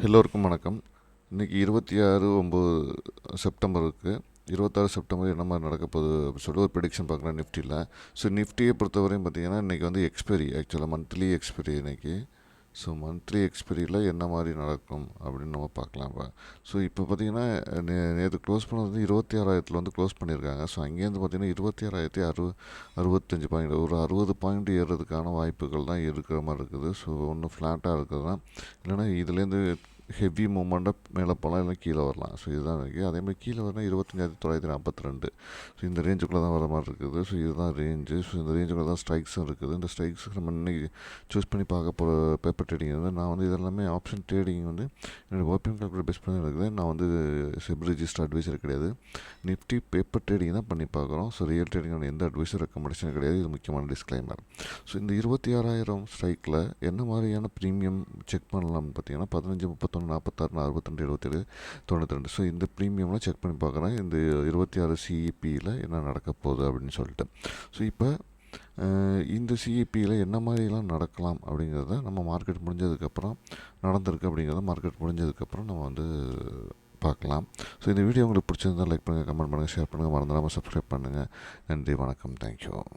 எல்லோருக்கும் வணக்கம். இன்றைக்கி 26/9 செப்டம்பருக்கு 26 செப்டம்பர் என்ன மாதிரி நடக்க போகுது அப்படின்னு சொல்லிட்டு ஒரு ப்ரெடிக்ஷன் பார்க்குறேன் நிஃப்டியில். ஸோ நிஃப்டியை பொறுத்தவரையும் பார்த்திங்கன்னா இன்றைக்கி வந்து எக்ஸ்பெரி ஆக்சுவலாக மந்த்லி எக்ஸ்பெரி இன்றைக்கி. ஸோ மந்த்லி எக்ஸ்பெரியில் என்ன மாதிரி நடக்கும் அப்படின்னு நம்ம பார்க்கலாம். இப்போ பார்த்திங்கன்னா நேற்று க்ளோஸ் பண்ணது வந்து 26,000 வந்து க்ளோஸ் பண்ணியிருக்காங்க. ஸோ அங்கேருந்து பார்த்திங்கன்னா 26,65 பாயிண்ட், ஒரு 60 பாயிண்ட் ஏறுறதுக்கான வாய்ப்புகள் தான் இருக்கிற மாதிரி இருக்குது. ஸோ ஒன்று ஃப்ளாட்டாக இருக்குது தான், இல்லைனா இதுலேருந்து ஹெவி மூமெண்ட்டாக மேலே போகலாம், இல்லை கீழே வரலாம். ஸோ இதுதான் இருக்குது. அதேமாதிரி கீழே வரலாம் 25,942. ஸோ இந்த ரேஞ்சுக்குள்ளே தான் வர மாதிரி இருக்குது. ஸோ இதுதான் ரேஞ்சு. ஸோ இந்த ரேஞ்சுக்குள்ளே தான் ஸ்ட்ரைக்ஸும் இருக்குது. இந்த ஸ்ட்ரைக்ஸுக்கு நம்ம இன்னைக்கு சூஸ் பண்ணி பார்க்க போகிற பேப்பர் ட்ரேடிங் வந்து, நான் வந்து இதெல்லாமே ஆப்ஷன் ட்ரேடிங் வந்து என்னோடய ஓபிஎம் கால்குலேட் பேஸ் பண்ணி இருக்குது. நான் வந்து செபி ரிஜிஸ்டர் அட்வைசர் கிடையாது. நிஃப்டி பேப்பர் ட்ரேடிங் தான் பண்ணி பார்க்குறோம். ஸோ ரியல் ட்ரேடிங்கோட எந்த அட்வைஸும் ரெக்கமெண்டேஷன் கிடையாது. இது முக்கியமான டிஸ்க்ளைமர். ஸோ இந்த 26,000 ஸ்ட்ரைக்கில் என்ன மாதிரியான ப்ரீமியம் செக் பண்ணலாம்னு பார்த்தீங்கன்னா 15, 31, 46, 62, 77, 92. ஸோ இந்த ப்ரீமியம்லாம் செக் பண்ணி பார்க்குறேன். இந்த 26 சிஇபியில் என்ன நடக்க போகுது அப்படின்னு சொல்லிட்டு. ஸோ இப்போ இந்த சிஇபியில் என்ன மாதிரிலாம் நடக்கலாம் அப்படிங்கிறத நம்ம மார்க்கெட் முடிஞ்சதுக்கப்புறம் நடந்திருக்கு அப்படிங்கிறத மார்க்கெட் முடிஞ்சதுக்கப்புறம் நம்ம வந்து பார்க்கலாம். ஸோ இந்த வீடியோ உங்களுக்கு பிடிச்சிருந்தால் லைக் பண்ணுங்கள், கமெண்ட் பண்ணுங்கள், ஷேர் பண்ணுங்கள், மறந்துடாமல் சப்ஸ்கிரைப் பண்ணுங்கள். நன்றி, வணக்கம், தேங்க்யூ.